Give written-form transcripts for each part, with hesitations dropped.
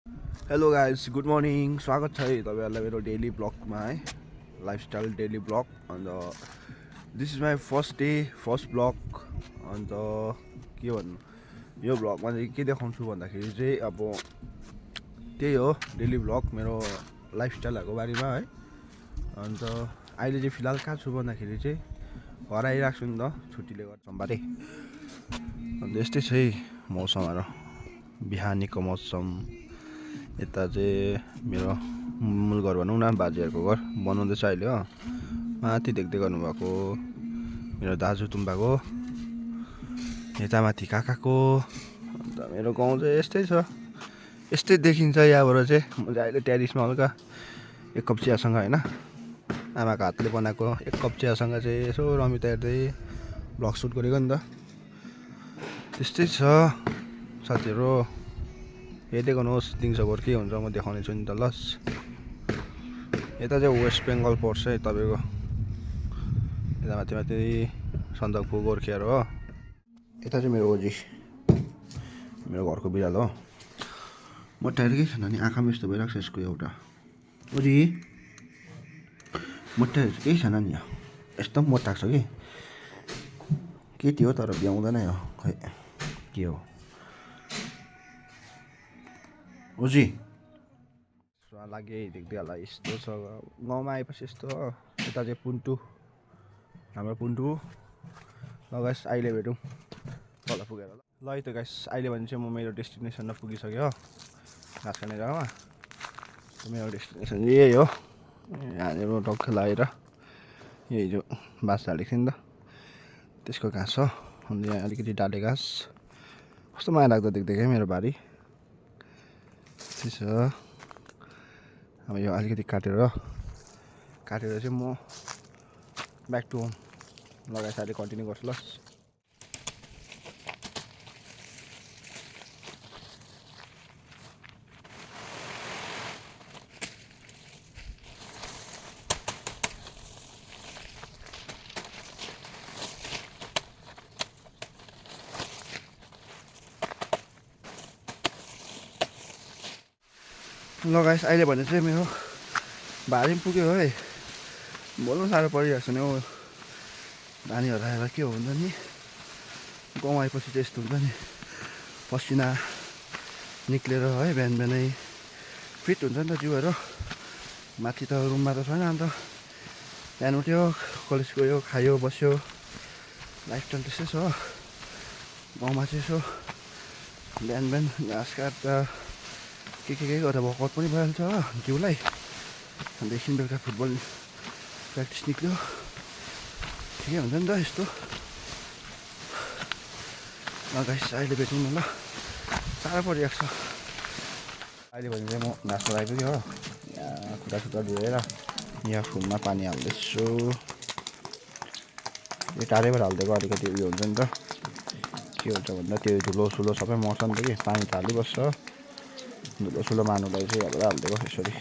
hello guys good morning स्वागत छ है तपाईँहरूलाई मेरो डेली ब्लगमा है लाइफस्टाइल डेली ब्लग अन्त this is my first day first blog अन्त के भन्नु यो ब्लगमा चाहिँ के देखाउँछु भन्दाखेरि चाहिँ अब त्यही हो डेली ब्लग मेरो लाइफस्टाइलहरूको बारेमा है अन्त अहिले चाहिँ फिलहाल कहाँ छु भन्दाखेरि चाहिँ घर आइरहेको छु नि त छुट्टीले गर्दा सोमबारे अन्त यस्तै छ है मौसमहरू बिहानीको मौसम यता चाहिँ मेरो मूल घर भनौँ न बाजेहरूको घर बनाउँदैछ अहिले हो माथि देख्दै गर्नुभएको मेरो दाजु तुम्बाको यता माथि काकाको अन्त मेरो गाउँ चाहिँ यस्तै छ यस्तै देखिन्छ यहाँबाट चाहिँ म चाहिँ अहिले टेरिसमा हल्का एक कप चियासँग होइन आमाको हातले बनाएको एक कप चियासँग चाहिँ यसो रमिता हेर्दै भ्लग सुट गरेको नि त त्यस्तै छ साथीहरू हेर्दै गर्नुहोस् दिउँसोभर के हुन्छ म देखाउने छु नि त लस यता चाहिँ वेस्ट बेङ्गल पर्छ है तपाईँको यता माथि माथि सन्दकपू गोर्खियाहरू हो यता चाहिँ मेरो ओजी मेरो घरको बिरालो हो मोटाहरू केही छैन नि आँखामा यस्तो भइरहेको छ यसको एउटा ओजी मोटाहरू केही छैन नि यस्तो पनि मोटाएको छ कि केटी हो तर भ्याउँदैन यो खै के हो ओजी लाग्यो देख्दै होला यस्तो छ गाउँमा आएपछि यस्तो हो यता चाहिँ पुन्टु हाम्रो पुन्टु ल गाइस अहिले भेटौँ तल पुगेर ल है त गाइस अहिले भने चाहिँ म मेरो डेस्टिनेसनमा पुगिसक्यो हो घाँस खाने जग्गामा मेरो डेस्टिनेसन यही हो यहाँनिर टक्क लगाएर यही जो बाँस हालेको थियो नि त त्यसको घाँस हो अन्त यहाँ अलिकति डाले घाँस कस्तो माया लाग्दो देख्दै मेरो बारी त्यही छ अब यो अलिकति काटेर चाहिँ म ब्याक टु होम लगाएर अहिले कन्टिन्यू गर्छु ल गाइस अहिले भने चाहिँ मेरो भारी पनि पुग्यो है बोल्नु साह्रो परिरहेको छ नि हौ नानीहरू आएर के हुन्छ नि गाउँ आएपछि चाहिँ यस्तो हुन्छ नि पसिना निक्लेर है बिहान बिहानै फिट हुन्छ नि त जिउहरू माथि त रुममा त छैन अन्त बिहान उठ्यो कलेज गयो खायो बस्यो लाइफस्टाइल त्यस्तै छ गाउँमा चाहिँ यसो बिहान बिहान घाँस काट्दा के गर्दा वर्कआउट पनि भइहाल्छ हो जिउलाई अन्त एकछिन बेलुका फुटबल प्र्याक्टिस निक्ल्यो ठिकै हुन्छ नि त यस्तो ल गाइस अहिले भेटौँ न ल साह्रो परिरहेको छ अहिले भने चाहिँ म घाँसमा आइपुग्यो हो यहाँ खुट्टा धोएर यहाँ फुलमा पानी हाल्दैछु यो टाढैबाट हालिदिएको अलिकति उयो हुन्छ नि त के हुन्छ भन्दा त्यो धुलो सबै मर्छ नि त कि पानी त हालिबस्छ धुलो मार्नुलाई चाहिँ अब हालिदिएको यसरी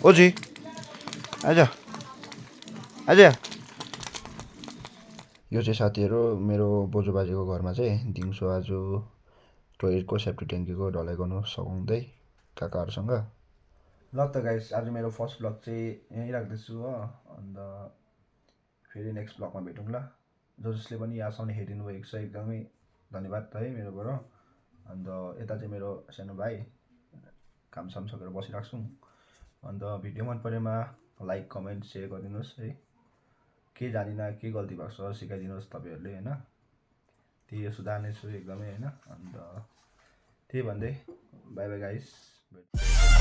ओजी आइज यो चाहिँ साथीहरू मेरो बोजूबाजेको घरमा चाहिँ दिउँसो आज टोइलेटको सेफ्टी ट्याङ्कीको ढलाइ गर्नु सघाउँदै काकाहरूसँग ल त गाइस आज मेरो फर्स्ट ब्लग चाहिँ यहीँ राख्दैछु हो अन्त फेरि नेक्स्ट ब्लगमा भेटौँ ल जसले पनि यहाँसम्म हेरिदिनु भएको छ एकदमै धन्यवाद है मेरोबाट अन्त यता चाहिँ मेरो सानो भाइ कामसाम सकेर बसिरहेको छु अन्त भिडियो मन परेमा लाइक कमेन्ट सेयर गरिदिनुहोस् है के जानिनँ के गल्ती भएको छ सिकाइदिनुहोस् तपाईँहरूले होइन त्यही सुधार्नेछु एकदमै होइन अन्त त्यही भन्दै बाई बाई गाइस